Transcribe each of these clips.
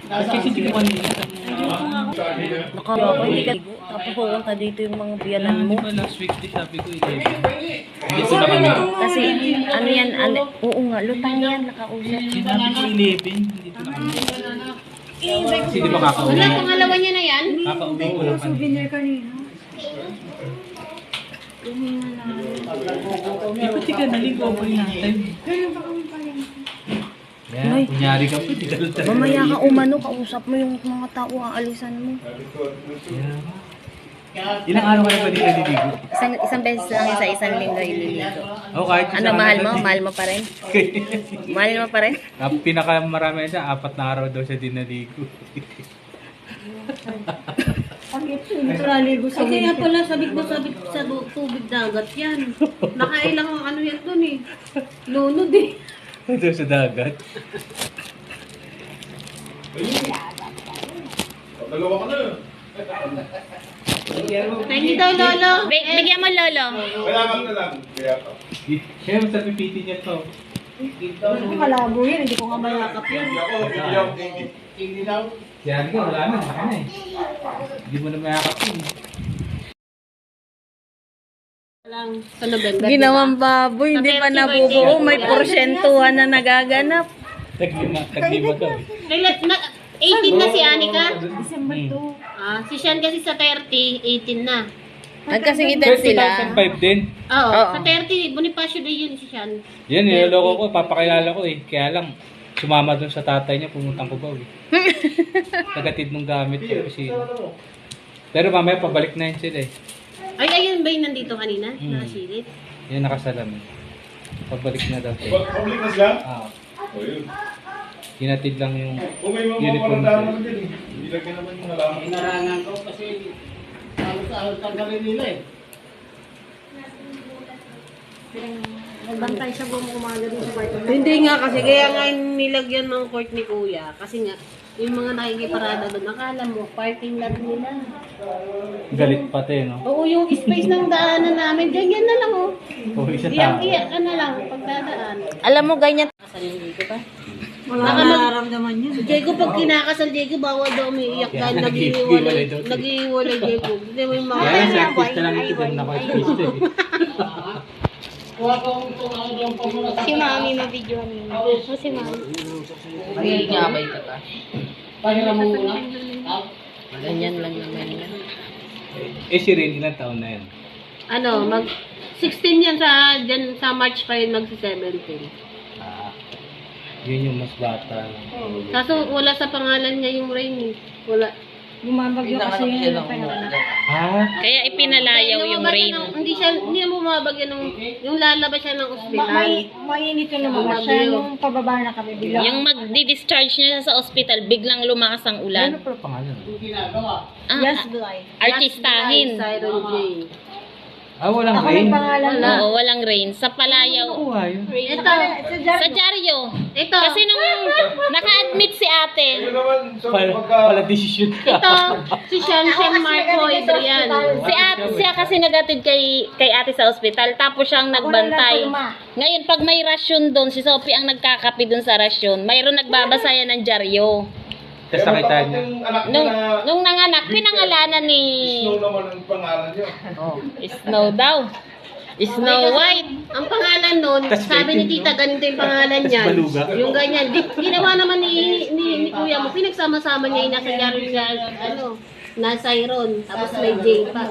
Kasi hindi ko kanina. Nakakaba, hindi ka ligo. Tapos pupunta dito yung mga biyanan mo. Di ba last week sabi ko 11? Hindi ko na kami. Kasi ano yan, oo nga, lutang yan, nakausap. Sinabi ko 11, hindi ko na kami. Kasi di ba kakauwi? Wala, pangalawa niya na yan. Kakauwi ko lang kanina. Eh, pati ka naligo pa rin natin. Yan, kunyari ka pa, di ka lang talaga. Mamaya ka umano, kausap mo yung mga tao, aalisan mo. Ilang araw ka na ba di naliligo? Isang beses lang sa isang linggo ililigo. Oo, kahit Ano, mahal mo? Mahal mo pa rin? Mahal mo pa rin? Pinakamarami siya, 4 na araw daw siya di naligo. Kasi nga pala, sabit sa tubig dagat yan. Nakailang ano yan dun eh. Lunod eh. Ito sa dagat. Dalawa ka na. Thank you daw, Lolo. Bigyan mo, Lolo. Kailangan na lang. Kaya ka. Kaya sa pipiti niya to. Kalabo yan, hindi ko nga mayakap yan. Hindi ako, hindi ako tingin. Yan ka, wala na, baka na eh. Hindi mo na mayakap yun. Lang sa November. Ginawang baboy, hindi pa nabubuo. May porsyentuhan na nagaganap. Taglima daw eh. 18 na si Anika. December 2. Si Sean kasi sa 30, 18 na. Nagkasing edad sila. 2005 din. Oo, Oo. sa 30, Bonifacio Day yun si Sean. Yan, niloloko ko, papakilala ko eh. Kaya lang, sumama dun sa tatay niya, pumuntang ko ba eh. Nagatid nung gamit ko kasi. Pero mamaya pabalik na yun sila eh. Ay, ayun ba yung nandito kanina? Nakasilip? Yan nakasalamin. Pabalik na daw sila. Public na sila? Ah, O yun. hinatid lang yung Kung may mga uniform parang nila. din eh. Hindi lang naman yung nalaman. Inarangan ko kasi halos tanggalin nila eh. Nagbantay siya buong umaga din sa kwarto. Hindi nga kasi, kaya nga nilagyan ng court ni Kuya. Kasi nga, yung mga nakikiparada doon, akala mo, parking lot nila. Galit pati, no? Oo, yung space ng daanan namin, ganyan na lang oh. O, isa tao. Iyak ka na lang pagdadaan. Alam mo, ganyan. Wala nararamdaman niya. Diego, pag kinakasal Diego, bawal daw umiiyak Kaya dahil nag-iiwalay daw. nag-iiwalay Diego. Hindi mo yung mga... Kaya sa artista lang ito din naka-artista eh. Kuha ko kung ano doon pa muna sa... Si Mami, ma-video niyo. O si Mami. Nangingabay ka ka. Pahiram mo muna. Ganyan lang naman yan. Eh si Rin, ilang taon na yan? Ano, 16 yan dyan sa March pa yun magsi-17. Ah, yun yung mas bata. Kaso wala sa pangalan niya yung Rain eh. Wala. Bumabagyo kasi yun. Ah, Kaya ipinalayaw yung rain. Hindi na bumabagyo yung lalabas siya ng ospital. Mainit yung lumabas siya nung pababa na kami bigla. Yung magdi-discharge niya sa ospital, biglang lumakas ang ano ulan. pala pangalan? Yes, July. Artistahin. Siren J. Ah, walang Ako rain. may pangalan na. Oo, walang rain. Sa Palayaw. Nakuha yun. Ito. Sa Diaryo. Ito. Kasi nung naka-admit si ate, Ayun naman, so Pala decision ka. Ito. Si Sean Marco Adrian. si ate siya kasi nagatid kay ate sa ospital. Tapos siyang nagbantay. Ngayon, pag may rasyon doon, si Sophie ang nagkakapi doon sa rasyon. Mayroon nagbabasaya ng Diaryo. Tapos nakita niya. Nung nanganak, pinangalanan ni... Snow naman ang pangalan niyo. Oh, Snow daw. Snow White. Ang pangalan nun, Tas sabi ni tita, ganito yung pangalan niya. Baluga. Yung ganyan. Ginawa naman ni kuya mo, pinagsama-sama niya yung nasa Gary siya, na Siron. Tapos may J pa.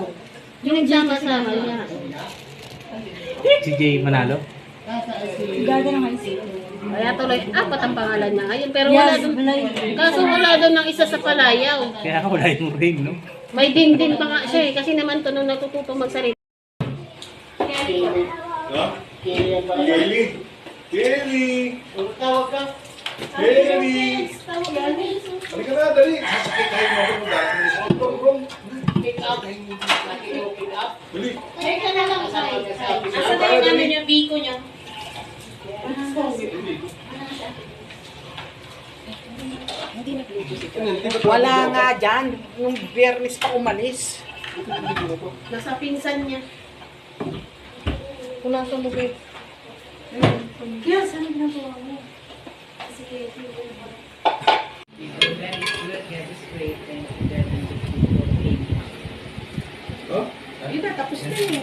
Pinagsama-sama niya. Si Jay Manalo. Gaga ng high school. Kaya tuloy, apat ang pangalan niya ngayon. Pero wala doon, kaso wala doon ng isa sa Palayaw. Kaya wala yung rain, no? May din pa nga siya eh, kasi naman to nung natututo magsalita. Ha? Kelly. Kelly. Tawag ka. Kelly. Halika na, dali. Masakit tayo mga mo dahil. Pick up. Pick up. Dali. Asa na yung ano niya, biko niya? Wala nga dyan. Nung Biyernes pa umalis. Nasa pinsan niya. Kung nasa mo, babe. Kaya saan ginagawa mo? Kasi grade 10, 11, 12, 14. Oh? Yun na, tapos na yun.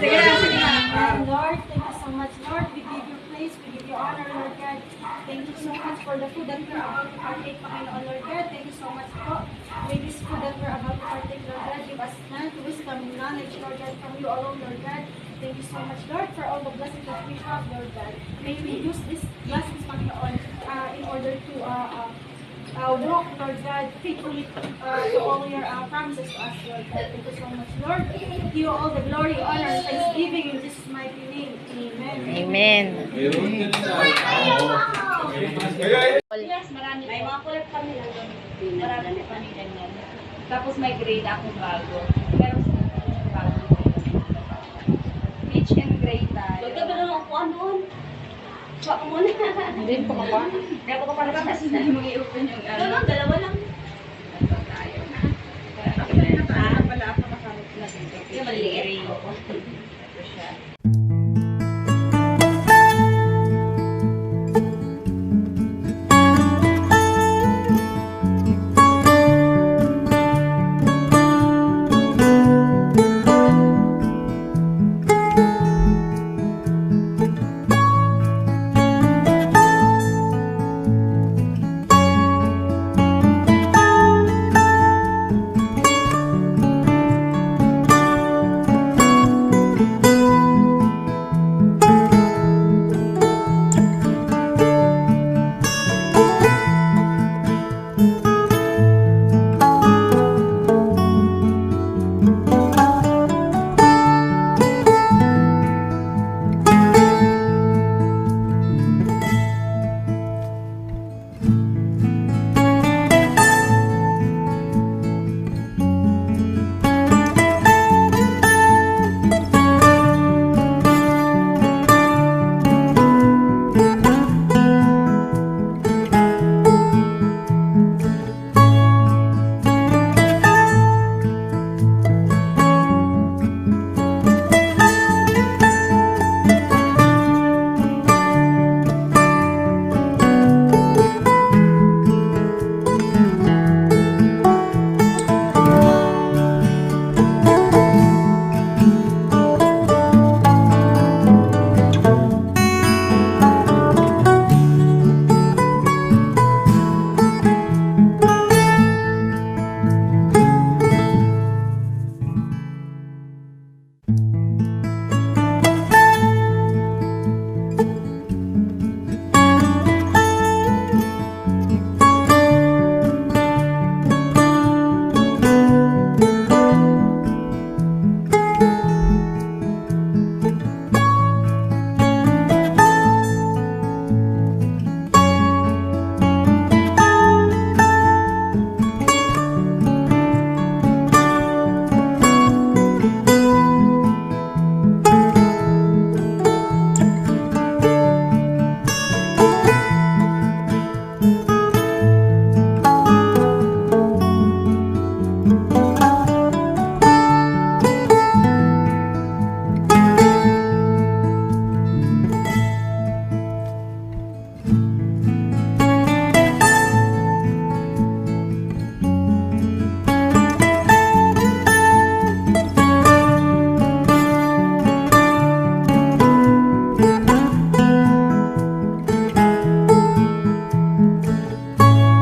Sige na. Lord, thank you so much, Lord. We give you praise, we give you honor, Lord God. Thank you so much for the food that we're about to partake, Panginoon, Lord God. Thank you so much po. May this food that we're about to partake, Lord God, give us strength, wisdom, knowledge, Lord God, from you alone, Lord God. Thank you so much, Lord, for all the blessings that we have, Lord God. May we use these blessings, Panginoon, in order to walk, Lord God, faithfully to all your promises to us, Lord God. Thank you so much, Lord. Give you all the glory, honor, and thanksgiving in Jesus' mighty name. Amen. Amen. Mayroon ka din na. Kaya Yes, marami. May mga kulit kami lang doon. Marami kami ganyan. Tapos may grade akong bago. Pero bago. Peach and gray tayo. Huwag ka ba naman ako noon? Baka mo na. Hindi pa ka pa. Kaya ko pa pala kasi na mag-i-open yung ano. Dalawa